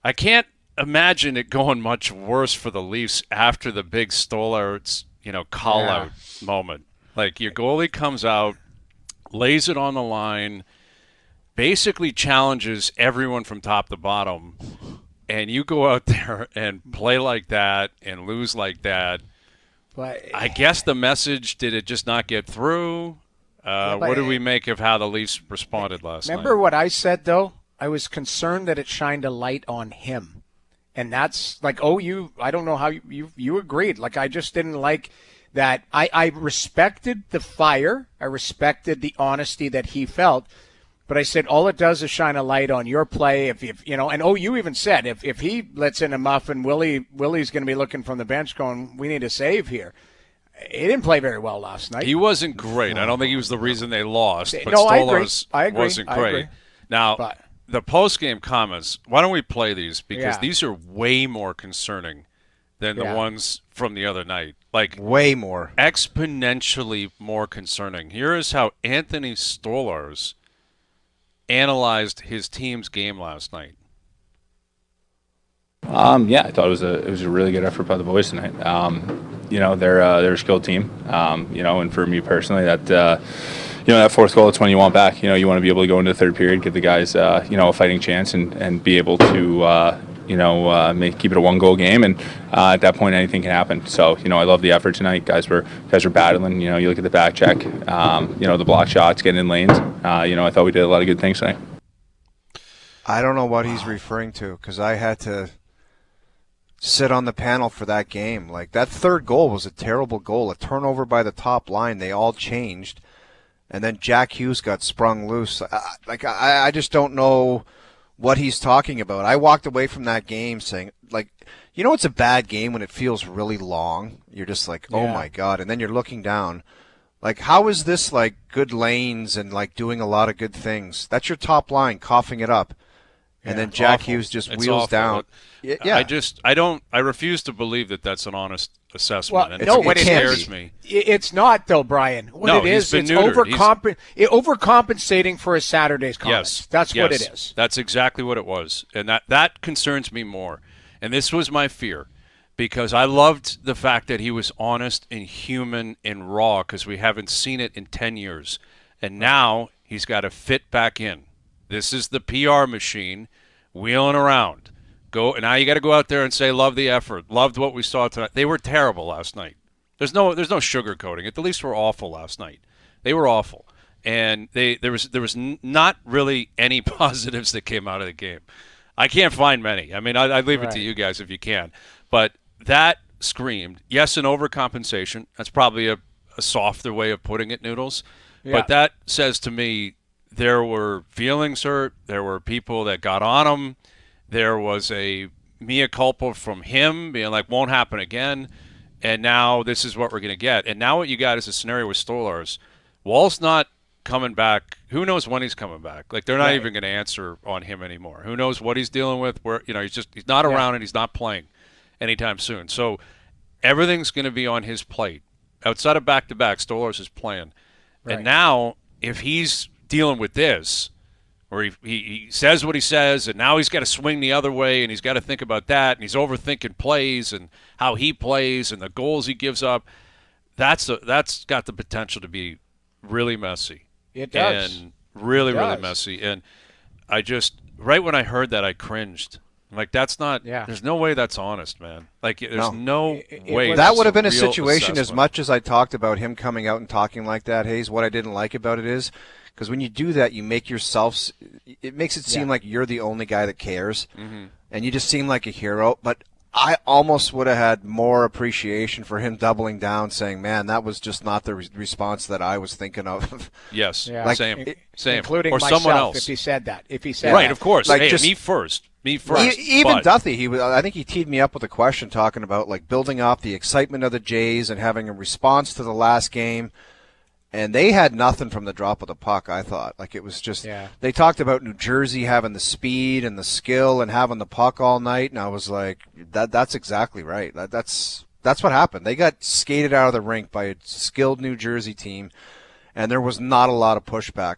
I can't imagine it going much worse for the Leafs after the big Stolarz, call Yeah. out moment. Like your goalie comes out, lays it on the line, basically challenges everyone from top to bottom, and you go out there and play like that and lose like that. But I guess the message, did it just not get through? yeah, What but do we make of how the Leafs responded last night? remember what I said though? I was concerned that it shined a light on him. And that's like, oh, I don't know how you agreed. Like, I just didn't like that. I respected the fire. I respected the honesty that he felt. But I said, all it does is shine a light on your play. If and you even said, if he lets in a muff and Willie's going to be looking from the bench going, we need a save here. He didn't play very well last night. He wasn't great. I don't think he was the reason they lost, but No, I agree. Stolarz I agree. wasn't I great. agree. Now, But the post-game comments, why don't we play these? Because yeah, these are way more concerning than the yeah. ones from the other night. Like, Way more. exponentially more concerning. Here is how Anthony Stolarz analyzed his team's game last night. Yeah, I thought it was a really good effort by the boys tonight. They're a skilled team. And for me personally, that fourth goal, it's when you want back. You want to be able to go into the third period, give the guys a fighting chance, and be able to keep it a one goal game. And at that point, anything can happen. So I love the effort tonight. Guys were battling. You look at the back check. The block shots, getting in lanes. I thought we did a lot of good things tonight. I don't know what he's referring to because I had to sit on the panel for that game. Like, that third goal was a terrible goal. A turnover by the top line. They all changed. And then Jack Hughes got sprung loose. I just don't know what he's talking about. I walked away from that game saying, like, it's a bad game when it feels really long. You're just like, oh, Yeah. my God. And then you're looking down. Like, how is this, like, good lanes and, like, doing a lot of good things? That's your top line, coughing it up. And then Jack Awful. Hughes just It's wheels awful. down. Yeah. I refuse to believe that that's an honest assessment. Well, and no, it what it scares is, me. it's not though, Brian. What No, it he's is, been it's neutered. overcompensating for his Saturday's comments. Yes. That's what Yes. it is. That's exactly what it was. And that concerns me more. And this was my fear because I loved the fact that he was honest and human and raw because we haven't seen it in 10 years. And now he's got to fit back in. This is the PR machine wheeling around. Now you got to go out there and say, love the effort. Loved what we saw tonight. They were terrible last night. There's no sugarcoating it. The Leafs were awful last night. They were awful. And there was not really any positives that came out of the game. I can't find many. I mean, I'd leave it to you guys if you can. But that screamed, yes, an overcompensation. That's probably a softer way of putting it, Noodles. Yeah. But that says to me there were feelings hurt. There were people that got on him. There was a mea culpa from him being like, won't happen again. And now this is what we're going to get. And now what you got is a scenario with Stolarz. Wall's not coming back. Who knows when he's coming back? Like, they're not even going to answer on him anymore. Who knows what he's dealing with? Where he's not around and he's not playing anytime soon. So everything's going to be on his plate. Outside of back-to-back, Stolarz is playing. Right. And now if he's dealing with this, or he says what he says, and now he's got to swing the other way, and he's got to think about that, and he's overthinking plays and how he plays and the goals he gives up. That's got the potential to be really messy. It does. And really, It really does. messy. And I just, right when I heard that, I cringed. Like, that's not, there's no way that's honest, man. Like, there's no way. That would have that's been a real situation, as assessment. much as I talked about him coming out and talking like that, Hayes, what I didn't like about it is, because when you do that, you make yourself, it makes it seem like you're the only guy that cares, and you just seem like a hero. But I almost would have had more appreciation for him doubling down, saying, man, that was just not the response that I was thinking of. Yes, Yeah. Like, same. Including or myself, someone else. if he said that. Right, that. of course. Like, Hey, just- me first. Even but- Duthie, I think he teed me up with a question talking about, like, building off the excitement of the Jays and having a response to the last game. And they had nothing from the drop of the puck, I thought. Like, it was just, they talked about New Jersey having the speed and the skill and having the puck all night. And I was like, that's exactly right. That's what happened. They got skated out of the rink by a skilled New Jersey team. And there was not a lot of pushback.